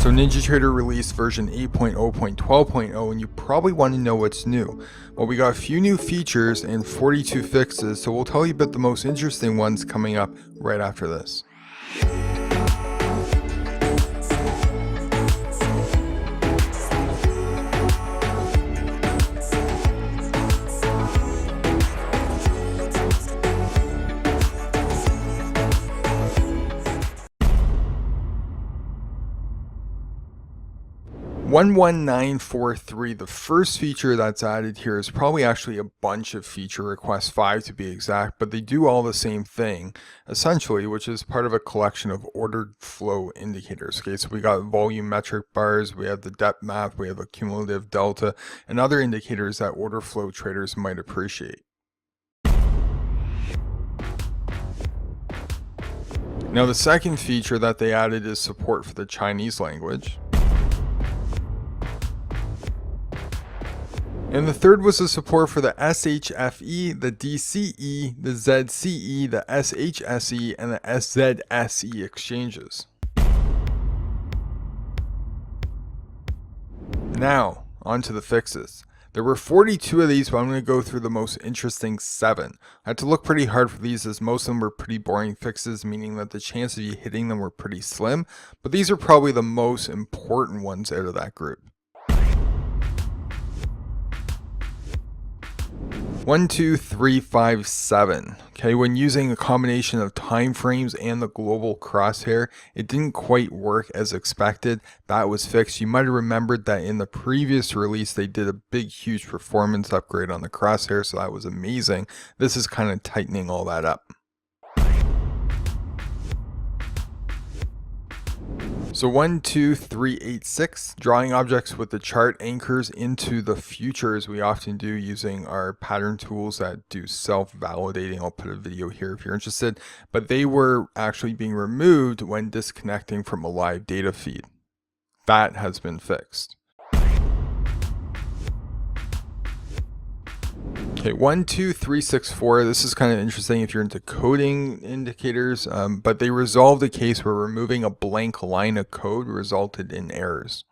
So NinjaTrader released version 8.0.12.0 and you probably want to know what's new. Well, we got a few new features and 42 fixes, so we'll tell you about the most interesting ones coming up right after this. .11943, the first feature that's added here is probably actually a bunch of feature requests, 5 to be exact, but they do all the same thing, essentially, which is part of a collection of ordered flow indicators. Okay, so we got volumetric bars, we have the depth map, we have a cumulative delta, and other indicators that order flow traders might appreciate. Now, the second feature that they added is support for the Chinese language. And the third was the support for the SHFE, the DCE, the ZCE, the SHSE, and the SZSE exchanges. Now, on to the fixes. There were 42 of these, but I'm going to go through the most interesting 7. I had to look pretty hard for these as most of them were pretty boring fixes, meaning that the chance of you hitting them were pretty slim, but these are probably the most important ones out of that group. 1, 2, 3, 5, 7. Okay, when using a combination of time frames and the global crosshair, it didn't quite work as expected. That was fixed. You might have remembered that in the previous release, they did a big, huge performance upgrade on the crosshair, so that was amazing. This is kind of tightening all that up. So 1, 2, 3, 8, 6, drawing objects with the chart anchors into the future as we often do using our pattern tools that do self-validating. I'll put a video here if you're interested, but they were actually being removed when disconnecting from a live data feed. That has been fixed. Okay, 1, 2, 3, 6, 4. This is kind of interesting if you're into coding indicators, but they resolved a case where removing a blank line of code resulted in errors.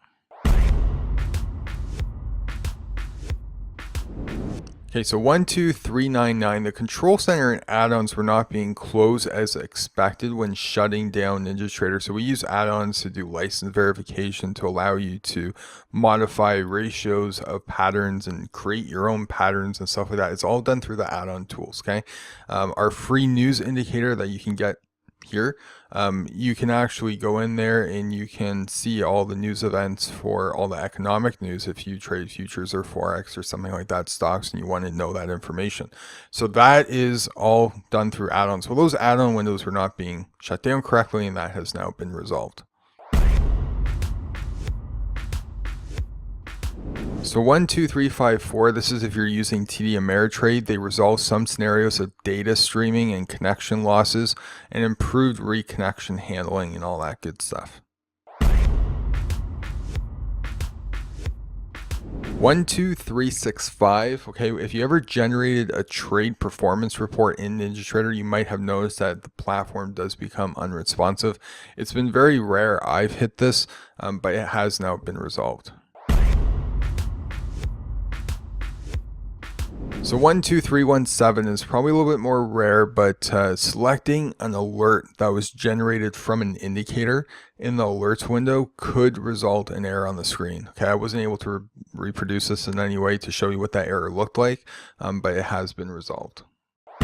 Okay, so 1, 2, 3, 9, 9. The control center and add-ons were not being closed as expected when shutting down NinjaTrader. So we use add-ons to do license verification to allow you to modify ratios of patterns and create your own patterns and stuff like that. It's all done through the add-on tools, okay? Our free news indicator that you can get here, you can actually go in there and you can see all the news events for all the economic news if you trade futures or forex or something like that, stocks, and you want to know that information. So that is all done through add-ons. Well, those add-on windows were not being shut down correctly, and that has now been resolved. So 1, 2, 3, 5, 4, this is if you're using TD Ameritrade. They resolved some scenarios of data streaming and connection losses and improved reconnection handling and all that good stuff. 1, 2, 3, 6, 5. Okay, if you ever generated a trade performance report in NinjaTrader, you might have noticed that the platform does become unresponsive. It's been very rare I've hit this, but it has now been resolved. So 1, 2, 3, 1, 7 is probably a little bit more rare, but selecting an alert that was generated from an indicator in the alerts window could result in error on the screen. Okay, I wasn't able to reproduce this in any way to show you what that error looked like, but it has been resolved.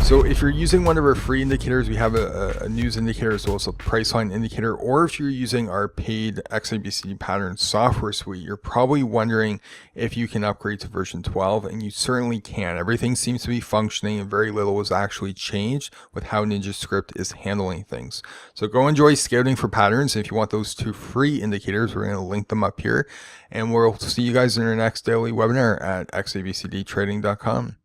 So if you're using one of our free indicators, we have a news indicator as well as a price line indicator, or if you're using our paid XABCD pattern software suite, you're probably wondering if you can upgrade to version 12, and you certainly can. Everything seems to be functioning and very little was actually changed with how NinjaScript is handling things. So go enjoy scouting for patterns. If you want those 2 free indicators, we're going to link them up here, and we'll see you guys in our next daily webinar at xabcdtrading.com.